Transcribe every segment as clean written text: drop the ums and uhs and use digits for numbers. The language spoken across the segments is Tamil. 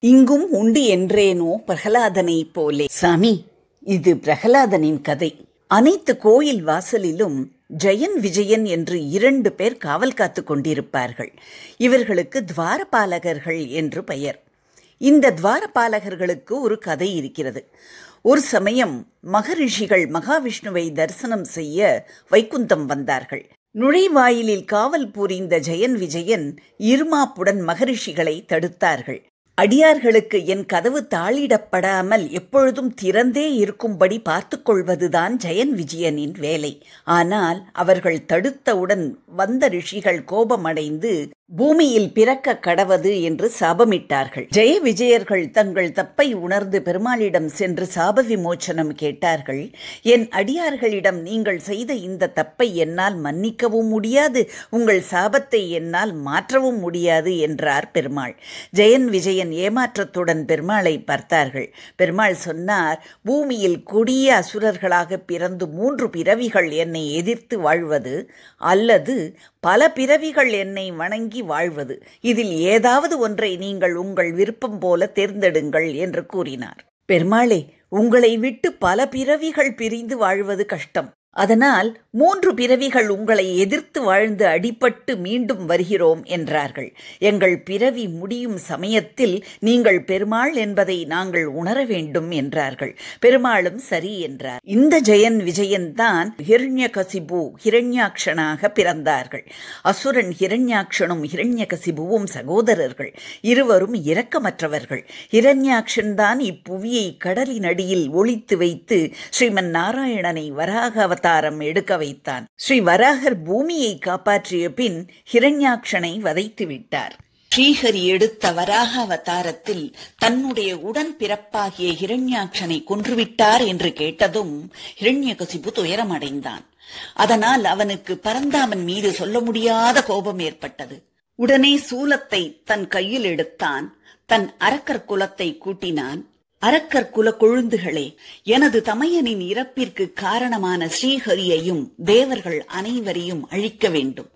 இங்கும் உண்டு என்றேனோ பிரகலாதனை போலே. சாமி, இது பிரகலாதனின் கதை. அனைத்து கோயில் வாசலிலும் ஜெயன் விஜயன் என்று 2 பேர் காவல் காத்து கொண்டிருப்பார்கள். இவர்களுக்கு துவாரபாலகர்கள் என்று பெயர். இந்த துவாரபாலகர்களுக்கு ஒரு கதை இருக்கிறது. ஒரு சமயம் மகரிஷிகள் மகாவிஷ்ணுவை தரிசனம் செய்ய வைகுந்தம் வந்தார்கள். நுழைவாயிலில் காவல் புரிந்த ஜெயன் விஜயன் இருமாப்புடன் மகரிஷிகளை தடுத்தார்கள். அடியார்களுக்கு என் கதவு தாளிடப்படாமல் எப்பொழுதும் திறந்தே இருக்கும்படி பார்த்து கொள்வதுதான் ஜெயன் விஜயனின் வேலை. ஆனால் அவர்கள் தடுத்தவுடன் வந்த ரிஷிகள் கோபமடைந்து பூமியில் பிறக்க கடவது என்று சாபமிட்டார்கள். ஜெய விஜயர்கள் தங்கள் தப்பை உணர்ந்து பெருமாளிடம் சென்று சாப விமோச்சனம் கேட்டார்கள். என் அடியார்களிடம் நீங்கள் செய்த இந்த தப்பை என்னால் மன்னிக்கவும் முடியாது, உங்கள் சாபத்தை என்னால் மாற்றவும் முடியாது என்றார் பெருமாள். ஜெயன் விஜயன் ஏமாற்றத்துடன் பெருமாளை பார்த்தார்கள். பெருமாள் சொன்னார், பூமியில் கொடிய அசுரர்களாக பிறந்து 3 பிறவிகள் என்னை எதிர்த்து வாழ்வது அல்லது பல பிறவிகள் என்னை வணங்கி வாழ்வது, இதில் ஏதாவது ஒன்றை நீங்கள் உங்கள் விருப்பம் போல தேர்ந்தெடுங்கள் என்று கூறினார். பெருமாளே, உங்களை விட்டு பல பிறவிகள் பிரிந்து வாழ்வது கஷ்டம். அதனால் 3 பிறவிகள் உங்களை எதிர்த்து வாழ்ந்து அடிபட்டு மீண்டும் வருகிறோம் என்றார்கள். எங்கள் பிறவி முடியும் சமயத்தில் நீங்கள் பெருமாள் என்பதை நாங்கள் உணர வேண்டும் என்றார்கள். பெருமாளும் சரி என்றார். இந்த ஜெயன் விஜயன் தான் ஹிரண்யகசிபு ஹிரண்யாக்ஷனாக பிறந்தார்கள். அசுரன் ஹிரண்யாக்ஷனும் ஹிரண்யகசிபுவும் சகோதரர்கள். இருவரும் இரக்கமற்றவர்கள். ஹிரண்யாக்ஷன் தான் இப்புவியை கடலின் அடியில் ஒளித்து வைத்து ஸ்ரீமன் நாராயணனை வராக அவதாரம் எடுக்க வைத்தான். ஸ்ரீ வராகர் பூமியை காப்பாற்றிய பின் ஹிரண்யாக்ஷனை வதைத்து விட்டார். ஸ்ரீஹரி எடுத்த வராக அவதாரத்தில் தன்னுடைய உடன் பிறப்பாகிய ஹிரண்யாக்ஷனை கொன்றுவிட்டார் என்று கேட்டதும் ஹிரண்யகசிபு துயரமடைந்தான். அதனால் அவனுக்கு பரந்தாமன் மீது சொல்ல முடியாத கோபம் ஏற்பட்டது. உடனே சூலத்தை தன் கையில் எடுத்தான். தன் அரக்கர் குலத்தை கூட்டினான். அரக்கர் குல கொழுந்துகளே, எனது தமையனின் இறப்பிற்கு காரணமான ஸ்ரீஹரியையும் தேவர்கள் அனைவரையும் அழிக்க வேண்டும்.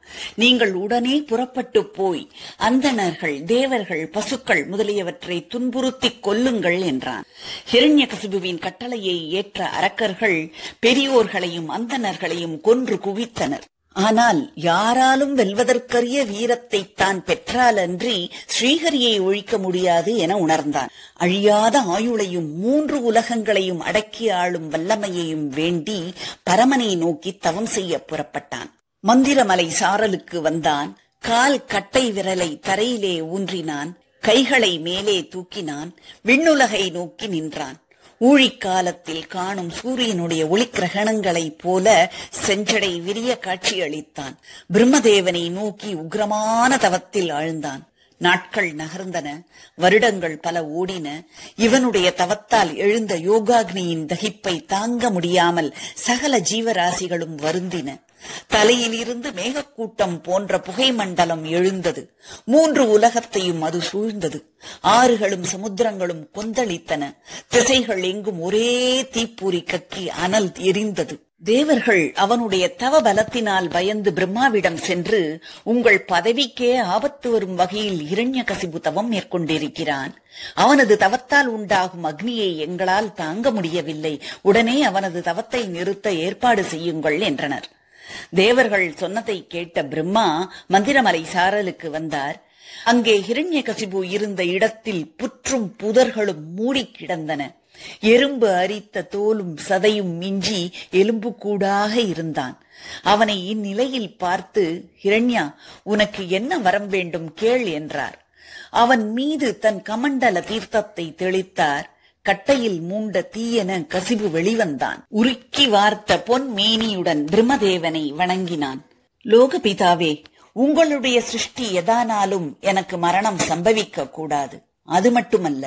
நீங்கள் உடனே புறப்பட்டு போய் அந்தணர்கள், தேவர்கள், பசுக்கள் முதலியவற்றை துன்புறுத்தி கொல்லுங்கள் என்றான். ஹிரண்யகசிபுவின் கட்டளையை ஏற்ற அரக்கர்கள் பெரியோர்களையும் அந்தணர்களையும் கொன்று குவித்தனர். ஆனால் யாராலும் வெல்வதற்கரிய வீரத்தை தான் பெற்றாலன்றி ஸ்ரீஹரியை ஒழிக்க முடியாது என உணர்ந்தான். அழியாத ஆயுளையும் 3 உலகங்களையும் அடக்கி ஆளும் வல்லமையையும் வேண்டி பரமனை நோக்கி தவம் செய்ய புறப்பட்டான். மந்திரமலை சாரலுக்கு வந்தான். கால் கட்டை விரலை தரையிலே ஊன்றினான். கைகளை மேலே தூக்கினான். விண்ணுலகை நோக்கி நின்றான். ஊழிக்காலத்தில் காணும் சூரியனுடைய ஒளிக்கிரகணங்களைப் போல செஞ்சடை விரிய காட்சியளித்தான். பிரம்மதேவனை நோக்கி உக்ரமான தவத்தில் ஆழ்ந்தான். நாட்கள் நகர்ந்தன. வருடங்கள் பல ஓடின. இவனுடைய தவத்தால் எழுந்த யோகாக்னியின் தகிப்பை தாங்க முடியாமல் சகல ஜீவராசிகளும் வருந்தின. தலையிலிருந்து மேகக்கூட்டம் போன்ற புகை மண்டலம் எழுந்தது. 3 உலகத்தையும் அது சூழ்ந்தது. ஆறுகளும் சமுத்திரங்களும் கொந்தளித்தன. திசைகள் எங்கும் ஒரே தீப்பொறி கக்கி அனல் எரிந்தது. தேவர்கள் அவனுடைய தவ பலத்தினால் பயந்து பிரம்மாவிடம் சென்று, உங்கள் பதவிக்கே ஆபத்து வரும் வகையில் ஹிரண்யகசிபு தவம் மேற்கொண்டிருக்கிறான். அவனது தவத்தால் உண்டாகும் அக்னியை எங்களால் தாங்க முடியவில்லை. உடனே அவனது தவத்தை நிறுத்த ஏற்பாடு செய்யுங்கள் என்றனர். தேவர்கள் சொன்னதை கேட்ட பிரம்மா மந்திரமலை சாரலுக்கு வந்தார். அங்கே ஹிரண்யகசிபு இருந்த இடத்தில் புற்றும் புதர்களும் மூடி கிடந்தன. எறும்பு அரித்த தோலும் சதையும் மிஞ்சி எலும்பு கூடாக இருந்தான். அவனை இந்நிலையில் பார்த்து, ஹிரண்யா, உனக்கு என்ன வரம் வேண்டும் கேள் என்றார். அவன் மீது தன் கமண்டல தீர்த்தத்தை தெளித்தார். கட்டையில் மூண்ட தீயென கசிபு வெளிவந்தான். உருக்கி வார்த்த பொன் மேனியுடன் பிரம்மதேவனை வணங்கினான். லோகபிதாவே, உங்களுடைய சிருஷ்டி எதானாலும் எனக்கு மரணம் சம்பவிக்க கூடாது. அது மட்டுமல்ல,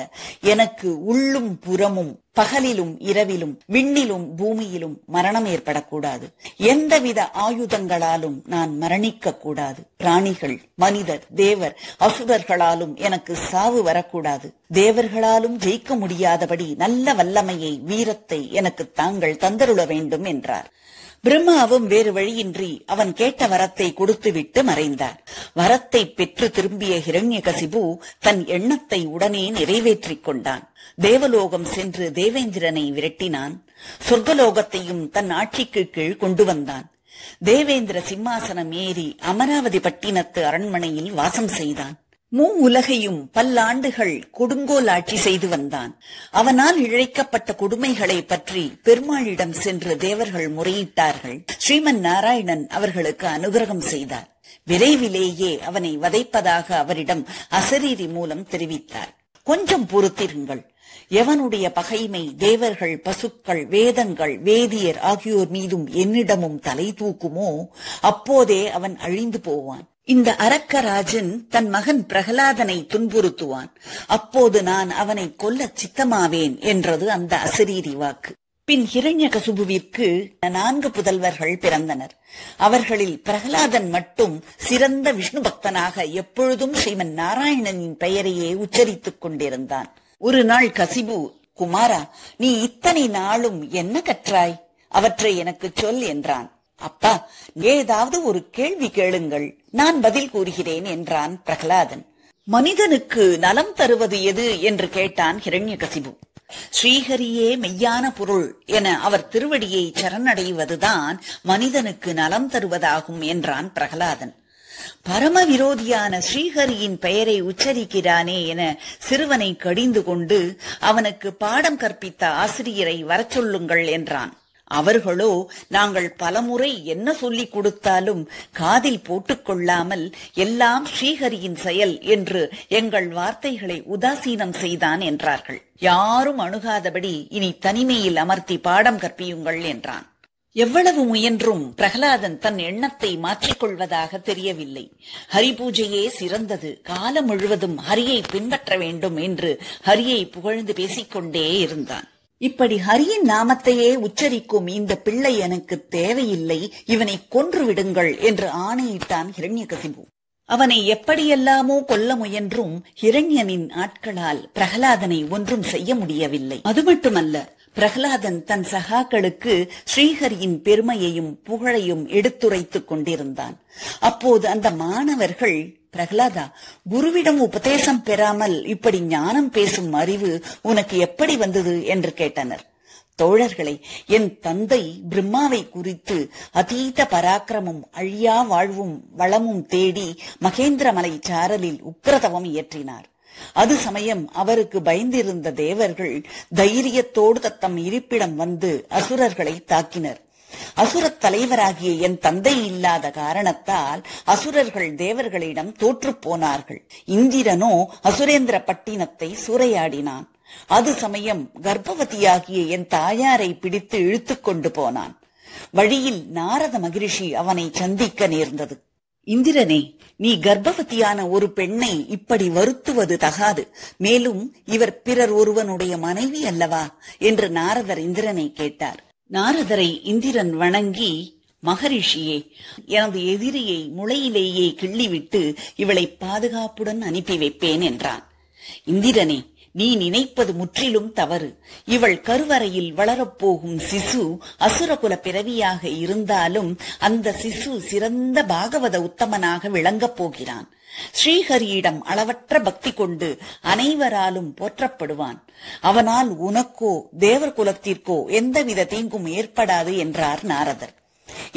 எனக்கு உள்ளும் புறமும் பகலிலும் இரவிலும் விண்ணிலும் பூமியிலும் மரணம் ஏற்படக்கூடாது. எந்தவித ஆயுதங்களாலும் நான் மரணிக்க கூடாது. பிராணிகள், மனிதர், தேவர், அசுரர்களாலும் எனக்கு சாவு வரக்கூடாது. தேவர்களாலும் ஜெயிக்க முடியாதபடி நல்ல வல்லமையை, வீரத்தை எனக்கு தாங்கள் தந்தருள வேண்டும் என்றார். பிரம்மாவும் வேறு வழியின்றி அவன் கேட்ட வரத்தை கொடுத்துவிட்டு மறைந்தார். வரத்தை பெற்று திரும்பிய ஹிரண்யகசிபு தன் எண்ணத்தை உடனே நிறைவேற்றிக் கொண்டான். தேவலோகம் சென்று தேவேந்திரனை விரட்டினான். சொர்க்கலோகத்தையும் தன் ஆட்சிக்கு கீழ் கொண்டு வந்தான். தேவேந்திர சிம்மாசனம் ஏறி அமராவதி பட்டினத்து அரண்மனையில் வாசம் செய்தான். உலகையும் பல்லாண்டுகள் கொடுங்கோல் ஆட்சி செய்து வந்தான். அவனால் இழைக்கப்பட்ட கொடுமைகளை பற்றி பெருமாளிடம் சென்று தேவர்கள் முறையிட்டார்கள். ஸ்ரீமன் நாராயணன் அவர்களுக்கு அனுகிரகம் செய்தார். விரைவிலேயே அவனை வதைப்பதாக அவரிடம் அசரீரி மூலம் தெரிவித்தார். கொஞ்சம் பொறுத்திருங்கள். எவனுடைய பகைமை தேவர்கள், பசுக்கள், வேதங்கள், வேதியர் ஆகியோர் மீதும் என்னிடமும் தலை தூக்குமோ அப்போதே அவன் அழிந்து போவான். இந்த அரக்கராஜன் தன் மகன் பிரகலாதனை துன்புறுத்துவான். அப்போது நான் அவனை கொல்ல சித்தமாவேன் என்றது அந்த அசரீரி வாக்கு. பின் ஹிரண்யகசிபுவிற்கு 4 புதல்வர்கள் பிறந்தனர். அவர்களில் பிரகலாதன் மட்டும் சிறந்த விஷ்ணு பக்தனாக எப்பொழுதும் ஸ்ரீமன் நாராயணனின் பெயரையே உச்சரித்துக் கொண்டிருந்தான். ஒரு நாள் கசிபு, குமாரா, நீ இத்தனை நாளும் என்ன கற்றாய்? அவற்றை எனக்கு சொல் என்றான். அப்பா, ஏதாவது ஒரு கேள்வி கேளுங்கள், நான் பதில் கூறுகிறேன் என்றான் பிரகலாதன். மனிதனுக்கு நலம் தருவது எது என்று கேட்டான் ஹிரண்யகசிபு. ஸ்ரீஹரியே மெய்யான பொருள் என அவர் திருவடியை சரணடைவதுதான் மனிதனுக்கு நலம் தருவதாகும் என்றான் பிரகலாதன். பரம விரோதியான ஸ்ரீஹரியின் பெயரை உச்சரிக்கிறானே என சிறுவனை கடிந்து கொண்டு அவனுக்கு பாடம் கற்பித்த ஆசிரியரை வரச் சொல்லுங்கள் என்றான். அவர்களோ, நாங்கள் பலமுறை என்ன சொல்லிக் கொடுத்தாலும் காதில் போட்டுக்கொள்ளாமல் எல்லாம் ஸ்ரீஹரியின் செயல் என்று எங்கள் வார்த்தைகளை உதாசீனம் செய்தான் என்றார்கள். யாரும் அணுகாதபடி இனி தனிமையில் அமர்த்தி பாடம் கற்பியுங்கள் என்றான். எவ்வளவு முயன்றும் பிரகலாதன் தன் எண்ணத்தை மாற்றிக்கொள்வதாக தெரியவில்லை. ஹரி பூஜையே சிறந்தது, காலம் முழுவதும் ஹரியை பின்பற்ற வேண்டும் என்று ஹரியை புகழ்ந்து பேசிக்கொண்டே இருந்தான். இப்படி ஹரியின் நாமத்தையே உச்சரிக்கும் இந்த பிள்ளை எனக்கு தேவையில்லை, இவனை கொன்று விடுங்கள் என்று ஆணையிட்டான் ஹிரண்யகசிபு. அவனை எப்படியெல்லாமோ கொல்ல முயன்றும் ஹிரண்யனின் ஆட்களால் பிரகலாதனை ஒன்றும் செய்ய முடியவில்லை. அது மட்டுமல்ல, பிரகலாதன் தன் சகாக்களுக்கு ஸ்ரீஹரியின் பெருமையையும் புகழையும் எடுத்துரைத்துக் கொண்டிருந்தான். அப்போது அந்த மாணவர்கள், பிரகலாதா, குருவிடம் உபதேசம் பெறாமல் இப்படி ஞானம் பேசும் அறிவு உனக்கு எப்படி வந்தது என்று கேட்டனர். தோழர்களே, என் தந்தை பிரம்மாவை குறித்து அதீத பராக்கிரமும் அழியா வாழ்வும் வளமும் தேடி மகேந்திரமலை சாரலில் உக்கிரதவம் இயற்றினார். அது சமயம் அவருக்கு பயந்திருந்த தேவர்கள் தைரியத்தோடு தத்தம் இருப்பிடம் வந்து அசுரர்களை தாக்கினர். அசுரத் தலைவராகிய என் தந்தை இல்லாத காரணத்தால் அசுரர்கள் தேவர்களிடம் தோற்று போனார்கள். இந்திரனோ அசுரேந்திர பட்டினத்தை சூறையாடினான். அது சமயம் கர்ப்பவதியாகிய என் தாயாரை பிடித்து இழுத்துக் கொண்டு போனான். வழியில் நாரத மகிழ்ச்சி அவனை சந்திக்க நேர்ந்தது. இந்திரனே, நீ கர்ப்பவதியான ஒரு பெண்ணை இப்படி வருத்துவது தகாது. மேலும் இவர் பிறர் ஒருவனுடைய மனைவி அல்லவா என்று நாரதர் இந்திரனை கேட்டார். நாரதரை இந்திரன் வணங்கி, மகரிஷியே, எனது எதிரியை முளையிலேயே கிள்ளிவிட்டு இவளை பாதுகாப்புடன் அனுப்பி வைப்பேன் என்றான். இந்திரனே, நீ நினைப்பது முற்றிலும் தவறு. இவள் கருவறையில் வளரப்போகும் சிசு அசுரகுல பிறவியாக இருந்தாலும் அந்த சிசு சிறந்த பாகவத உத்தமனாக விளங்கப் போகிறான். ஸ்ரீஹரியிடம் அளவற்ற பக்தி கொண்டு அனைவராலும் போற்றப்படுவான். அவனால் உனக்கோ தேவர் குலத்திற்கோ எந்தவித தீங்கும் ஏற்படாது என்றார் நாரதர்.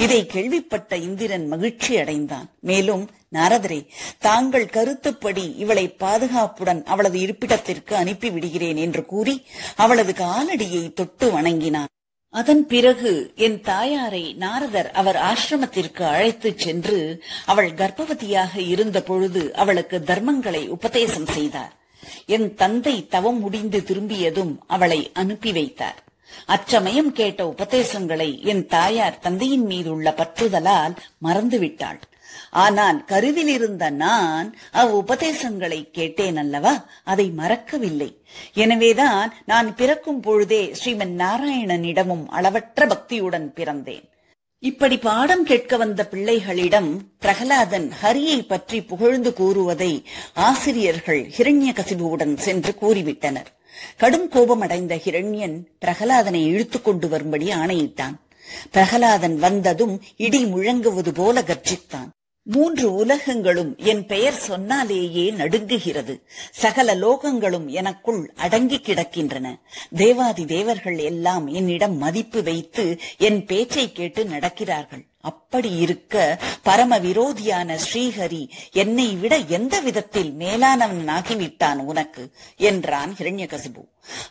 இதை கேள்விப்பட்ட இந்திரன் மகிழ்ச்சி அடைந்தான். மேலும், நாரதரே, தாங்கள் கருத்துப்படி இவளை பாதுகாப்புடன் அவளது இருப்பிடத்திற்கு அனுப்பி விடுகிறேன் என்று கூறி அவளது காலடியை தொட்டு வணங்கினான். அதன் பிறகு என் தாயாரை நாரதர் அவர் ஆசிரமத்திற்கு அழைத்துச் சென்று அவள் கர்ப்பவதியாக இருந்த பொழுது அவளுக்கு தர்மங்களை உபதேசம் செய்தார். என் தந்தை தவம் முடிந்து திரும்பியதும் அவளை அனுப்பி வைத்தார். அச்சமயம் கேட்ட உபதேசங்களை என் தாயார் தந்தையின் மீதுள்ள பற்றுதலால் மறந்துவிட்டாள். ஆனால் கருவில் இருந்த நான் அவ்வுபதேசங்களை கேட்டேன் அல்லவா, அதை மறக்கவில்லை. எனவேதான் நான் பிறக்கும் பொழுதே ஸ்ரீமன் நாராயணனிடமும் அளவற்ற பக்தியுடன் பிறந்தேன். இப்படி பாடம் கேட்க வந்த பிள்ளைகளிடம் பிரகலாதன் ஹரியை பற்றி புகழ்ந்து கூறுவதை ஆசிரியர்கள் ஹிரண்யகசிபுவுடன் சென்று கூறிவிட்டனர். கடும் கோபமடைந்த ஹிரண்யன் பிரகலாதனை இழுத்து கொண்டு வரும்படி ஆணையிட்டான். பிரகலாதன் வந்ததும் இடி முழங்குவது போல கர்ஜித்தான். 3 உலகங்களும் என் பெயர் சொன்னாலேயே நடுங்குகிறது. சகல லோகங்களும் எனக்குள் அடங்கி கிடக்கின்றன. தேவாதி தேவர்கள் எல்லாம் என்னிடம் மதிப்பு வைத்து என் பேச்சை கேட்டு நடக்கிறார்கள். அப்படி இருக்க பரம விரோதியான ஸ்ரீஹரி என்னை விட எந்த விதத்தில் மேலானவனாகிவிட்டான் உனக்கு என்றான் ஹிரண்யகசிபு.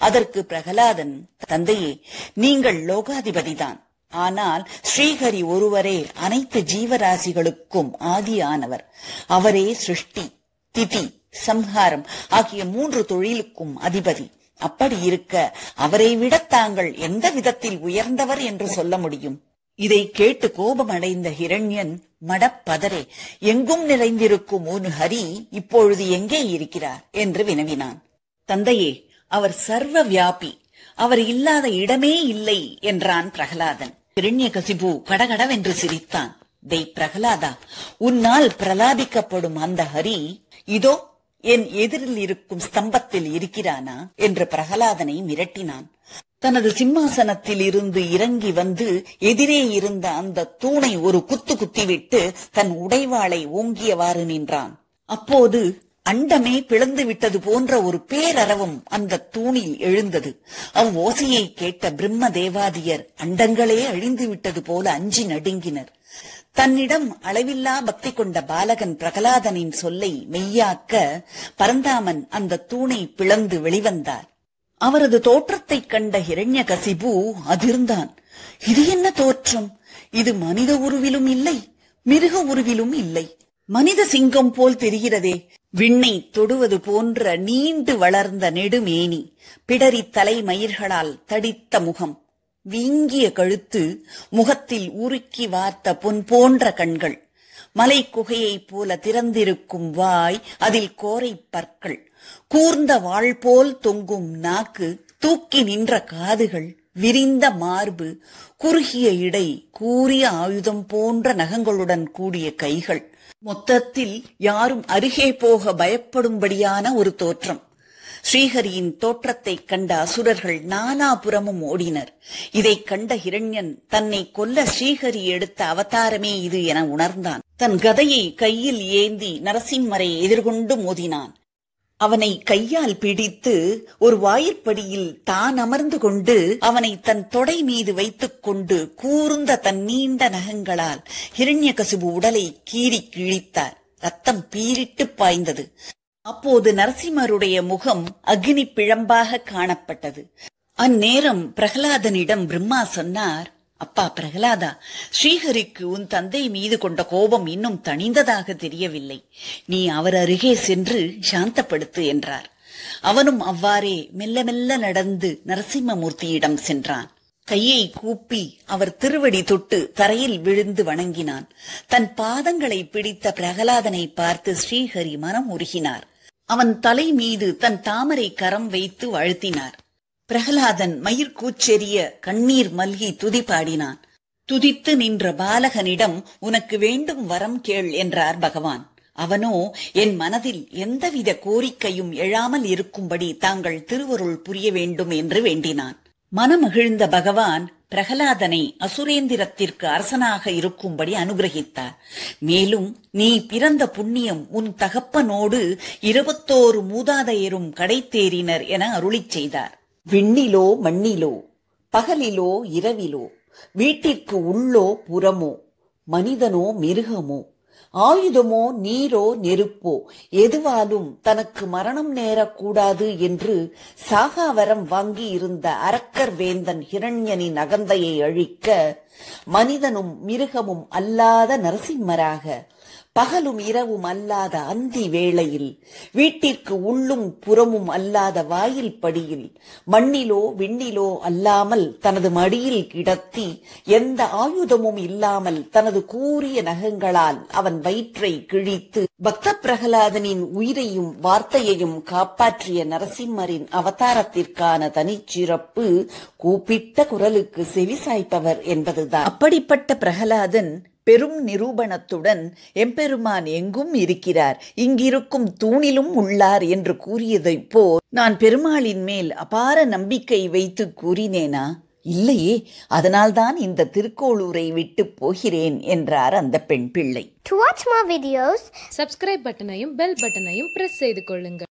அதற்கு பிரகலாதன், தந்தையே, நீங்கள் லோகாதிபதிதான். ஆனால் ஸ்ரீஹரி ஒருவரே அனைத்து ஜீவராசிகளுக்கும் ஆதியானவர். அவரே சிருஷ்டி, திதி, சம்ஹாரம் ஆகிய 3 தொழிலுக்கும் அதிபதி. அப்படி இருக்க அவரை விட தாங்கள் எந்த விதத்தில் உயர்ந்தவர் என்று சொல்ல முடியும்? இதை கேட்டு கோபமடைந்த ஹிரண்யன், மடப்பதரே, எங்கும் நிறைந்திருக்கும் உன் ஹரி இப்பொழுது எங்கே இருக்கிறார் என்று வினவினான். தந்தையே, அவர் சர்வ வியாபி, அவர் இல்லாத இடமே இல்லை என்றான் பிரகலாதன். ஹிரண்யகசிபு கடகடவென்று சிரித்தான். டேய் பிரகலாதா, உன்னால் பிரலாபிக்கப்படும் அந்த ஹரி இதோ என் எதிரில் இருக்கும் ஸ்தம்பத்தில் இருக்கிறானா என்று பிரகலாதனை மிரட்டினான். தனது சிம்மாசனத்தில் இருந்து இறங்கி வந்து எதிரே இருந்த அந்த தூணை ஒரு குத்து குத்திவிட்டு தன் உடைவாளை ஓங்கியவாறு நின்றான். அப்போது அண்டமே பிளந்து விட்டது போன்ற ஒரு பேரரவம் அந்த தூணில் எழுந்தது. அவ்வோசையை கேட்ட பிரம்ம தேவாதியர் அண்டங்களே அழிந்து விட்டது போல அஞ்சி நடுங்கினர். தன்னிடம் அளவில்லா பக்தி கொண்ட பாலகன் பிரகலாதனின் சொல்லை மெய்யாக்க பரந்தாமன் அந்த தூணை பிளந்து வெளிவந்தார். அவரது தோற்றத்தை கண்ட ஹிரண்யகசிபு அதிர்ந்தான். இது என்ன தோற்றம்? இது மனித உருவிலும் இல்லை, மிருக உருவிலும் இல்லை. மனித சிங்கம் போல் தெரிகிறதே. விண்ணை தொடுவது போன்ற நீண்டு வளர்ந்த நெடுமேனி, பிடரி தலை மயிர்களால் தடித்த முகம், வீங்கிய கழுத்து, முகத்தில் உருக்கி வார்த்த பொன் போன்ற கண்கள், மலை குகையைப் போல திறந்திருக்கும் வாய், அதில் கோரை பற்கள், கூர்ந்த வாள் போல் தொங்கும் நாக்கு, தூக்கி நின்ற காதுகள், விரிந்த மார்பு, குறுகிய இடை, கூரிய ஆயுதம் போன்ற நகங்களுடன் கூடிய கைகள், மொத்தத்தில் யாரும் அருகே போக பயப்படும்படியான ஒரு தோற்றம். ஸ்ரீஹரியின் தோற்றத்தை கண்ட அசுரர்கள் நாலாபுறமும் ஓடினர். இதை கண்ட ஹிரண்யன் தன்னை கொல்ல ஸ்ரீஹரி எடுத்த அவதாரமே இது என உணர்ந்தான். தன் கதையை கையில் ஏந்தி நரசிம்மரை எதிர்கொண்டு மோதினான். அவனை கையால் பிடித்து ஒரு வாயிற்படியில் தான் அமர்ந்து கொண்டு அவனை தன் தொடை மீது வைத்துக் கொண்டு கூர்ந்த தன் நீண்ட நகங்களால் ஹிரண்யகசிபு உடலை கீறி கிழித்தார். ரத்தம் பீரிட்டு பாய்ந்தது. அப்போது நரசிம்மருடைய முகம் அக்னி பிழம்பாக காணப்பட்டது. அந்நேரம் பிரகலாதனிடம் பிரம்மா சொன்னார், அப்பா பிரகலாதா, ஸ்ரீஹரிக்கு உன் தந்தை மீது கொண்ட கோபம் இன்னும் தணிந்ததாக தெரியவில்லை. நீ அவர் அருகே சென்று சாந்தப்படுத்து என்றார். அவனும் அவ்வாறே மெல்ல மெல்ல நடந்து நரசிம்மமூர்த்தியிடம் சென்றான். கையை கூப்பி அவர் திருவடி தொட்டு தரையில் விழுந்து வணங்கினான். தன் பாதங்களை பிடித்த பிரகலாதனை பார்த்து ஸ்ரீஹரி மனம் உருகினார். அவன் தலை மீது தன் தாமரை கரம் வைத்து வாழ்த்தினார். பிரகலாதன் மயிர் கூச்செறிய கண்ணீர் மல்கி துதி பாடினான். துதித்து நின்ற பாலகனிடம் உனக்கு வேண்டும் வரம் கேள் என்றார் பகவான். அவனோ, என் மனதில் எந்தவித கோரிக்கையும் எழாமல் இருக்கும்படி தாங்கள் திருவருள் புரிய வேண்டும் என்று வேண்டினான். மனமகிழ்ந்த பகவான் பிரகலாதனை அசுரேந்திரத்திற்கு அரசனாக இருக்கும்படி அனுகிரகித்தார். மேலும், நீ பிறந்த புண்ணியம் உன் தகப்பனோடு 21 மூதாதையரும் கடைத்தேறினர் என அருளிச் செய்தார். விண்ணிலோ மண்ணிலோ, பகலிலோ இரவிலோ, வீட்டிற்கு உள்ளோ புறமோ, மனிதனோ மிருகமோ, ஆயுதமோ நீரோ நெருப்போ, எதுவாலும் தனக்கு மரணம் நேரக்கூடாது என்று சாகாவரம் வாங்கி இருந்த அரக்கர் வேந்தன் ஹிரண்யனின் அகந்தையை அழிக்க மனிதனும் மிருகமும் அல்லாத நரசிம்மராக பகலும் இரவும் அல்லாத அந்தி வேளையில், வீட்டிற்கு உள்ளும் புறமும் அல்லாத வாயில் படியில், மண்ணிலோ விண்ணிலோ அல்லாமல் தனது மடியில் கிடத்தி, எந்த ஆயுதமும் இல்லாமல் தனது கூரிய நகங்களால் அவன் வயிற்றை கிழித்து பக்த பிரகலாதனின் உயிரையும் வார்த்தையையும் காப்பாற்றிய நரசிம்மரின் அவதாரத்திற்கான தனிச்சிறப்பு கூப்பிட்ட குரலுக்கு செவிசாய்ப்பவர் என்பதுதான். அப்படிப்பட்ட பிரகலாதன் பெரும் நிரூபணத்துடன் எம்பெருமான் எங்கும் இருக்கிறார், இங்கிருக்கும் தூணிலும் உள்ளார் என்று கூறியதைப் போல் நான் பெருமாளின் மேல் அபார நம்பிக்கை வைத்து கூறினேனா? இல்லையே. அதனால்தான் இந்த திருக்கோளூரை விட்டு போகிறேன் என்றார் அந்த பெண் பிள்ளை. To watch more videos, subscribe பட்டனையும் பெல் பட்டனையும் பிரஸ் செய்து கொள்ளுங்கள்.